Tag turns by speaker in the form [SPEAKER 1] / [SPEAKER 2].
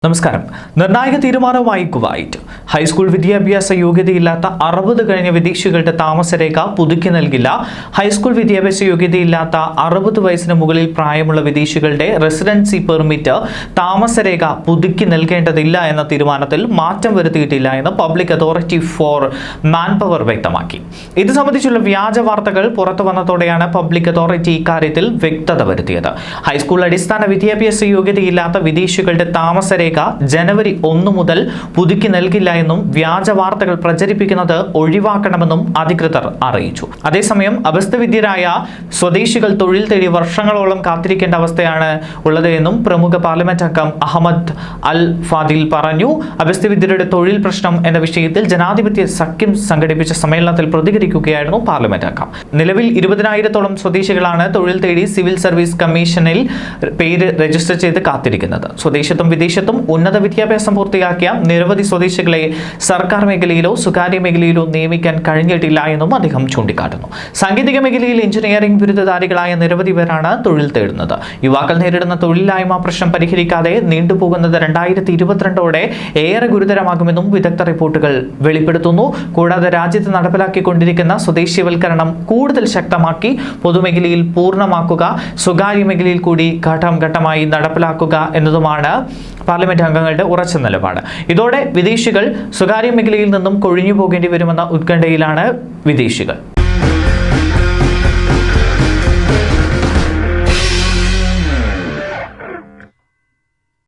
[SPEAKER 1] നമസ്കാരം. നിർണായക തീരുമാനവുമായി Kuwait. High school വിദ്യാഭ്യാസ യോഗ്യതയില്ലാത്ത 60 കഴിഞ്ഞ വിദേശികളുടെ താമസരേഖ പുതുക്കി നൽകില്ല. ഹൈസ്കൂൾ വിദ്യാഭ്യാസ യോഗ്യതയില്ലാത്ത 60 വയസ്സിന് മുകളിൽ പ്രായമുള്ള വിദേശികളുടെ റെസിഡൻസി പെർമിറ്റ് താമസരേഖ പുതുക്കി നൽകേണ്ടതില്ല എന്ന തീരുമാനത്തിൽ മാറ്റം വരുത്തിയിട്ടില്ല എന്ന് public authority four man power വ്യക്തമാക്കി. ഇത് സംബന്ധിച്ചുള്ള വ്യാജ വാർത്തകൾ പുറത്തു വന്നതോടെയാണ് പബ്ലിക് അതോറിറ്റി ഇക്കാര്യത്തിൽ വ്യക്തത വരുത്തിയത്. ഹൈസ്കൂൾ അടിസ്ഥാന വിദ്യാഭ്യാസ യോഗ്യതയില്ലാത്ത വിദേശികളുടെ താമസരേഖ ജനുവരി 1 മുതൽ പുതുക്കി നൽകില്ല എന്നും വ്യാജ വാർത്തകൾ പ്രചരിപ്പിക്കുന്നത് ഒഴിവാക്കണമെന്നും അധികൃതർ അറിയിച്ചു. അതേസമയം അഭ്യസ്തവിദ്യരായ സ്വദേശികൾ തൊഴിൽ തേടി വർഷങ്ങളോളം കാത്തിരിക്കേണ്ട അവസ്ഥയാണ് ഉള്ളത് എന്നും പ്രമുഖ പാർലമെന്റ് അംഗം അഹമ്മദ് അൽ ഫാദിൽ പറഞ്ഞു. അഭ്യസ്തവിദ്യരുടെ തൊഴിൽ പ്രശ്നം എന്ന വിഷയത്തിൽ ജനാധിപത്യ സഖ്യം സംഘടിപ്പിച്ച സമ്മേളനത്തിൽ പ്രതികരിക്കുകയായിരുന്നു പാർലമെന്റ് അംഗം. നിലവിൽ 20,000-ഓളം സ്വദേശികളാണ് തൊഴിൽ തേടി സിവിൽ സർവീസ് കമ്മീഷനിൽ പേര് രജിസ്റ്റർ ചെയ്ത് കാത്തിരിക്കുന്നത്. സ്വദേശത്തും വിദേശത്തും ഉന്നത വിദ്യാഭ്യാസം പൂർത്തിയാക്കിയ നിരവധി സ്വദേശികളെ സർക്കാർ മേഖലയിലോ സ്വകാര്യ മേഖലയിലോ നിയമിക്കാൻ കഴിഞ്ഞിട്ടില്ല എന്നും അദ്ദേഹം ചൂണ്ടിക്കാട്ടുന്നു. സാങ്കേതിക മേഖലയിൽ എഞ്ചിനീയറിംഗ് ബിരുദധാരികളായ നിരവധി പേരാണ് തൊഴിൽ തേടുന്നത്. യുവാക്കൾ നേരിടുന്ന തൊഴിലില്ലായ്മ പ്രശ്നം പരിഹരിക്കാതെ നീണ്ടുപോകുന്നത് 2022ഓടെ ഏറെ ഗുരുതരമാകുമെന്നും വിദഗ്ധ റിപ്പോർട്ടുകൾ വെളിപ്പെടുത്തുന്നു. കൂടാതെ രാജ്യത്ത് നടപ്പിലാക്കിക്കൊണ്ടിരിക്കുന്ന സ്വദേശീയവൽക്കരണം കൂടുതൽ ശക്തമാക്കി പൊതുമേഖലയിൽ പൂർണ്ണമാക്കുക, സ്വകാര്യ മേഖലയിൽ കൂടി ഘട്ടം ഘട്ടമായി നടപ്പിലാക്കുക എന്നതുമാണ് പാർലമെന്റ് അംഗങ്ങളുടെ ഉറച്ച നിലപാട്. ഇതോടെ വിദേശികൾ സ്വകാര്യ മേഖലയിൽ നിന്നും കൊഴിഞ്ഞു പോകേണ്ടി വരുമെന്ന ഉത്കണ്ഠയിലാണ് വിദേശികൾ.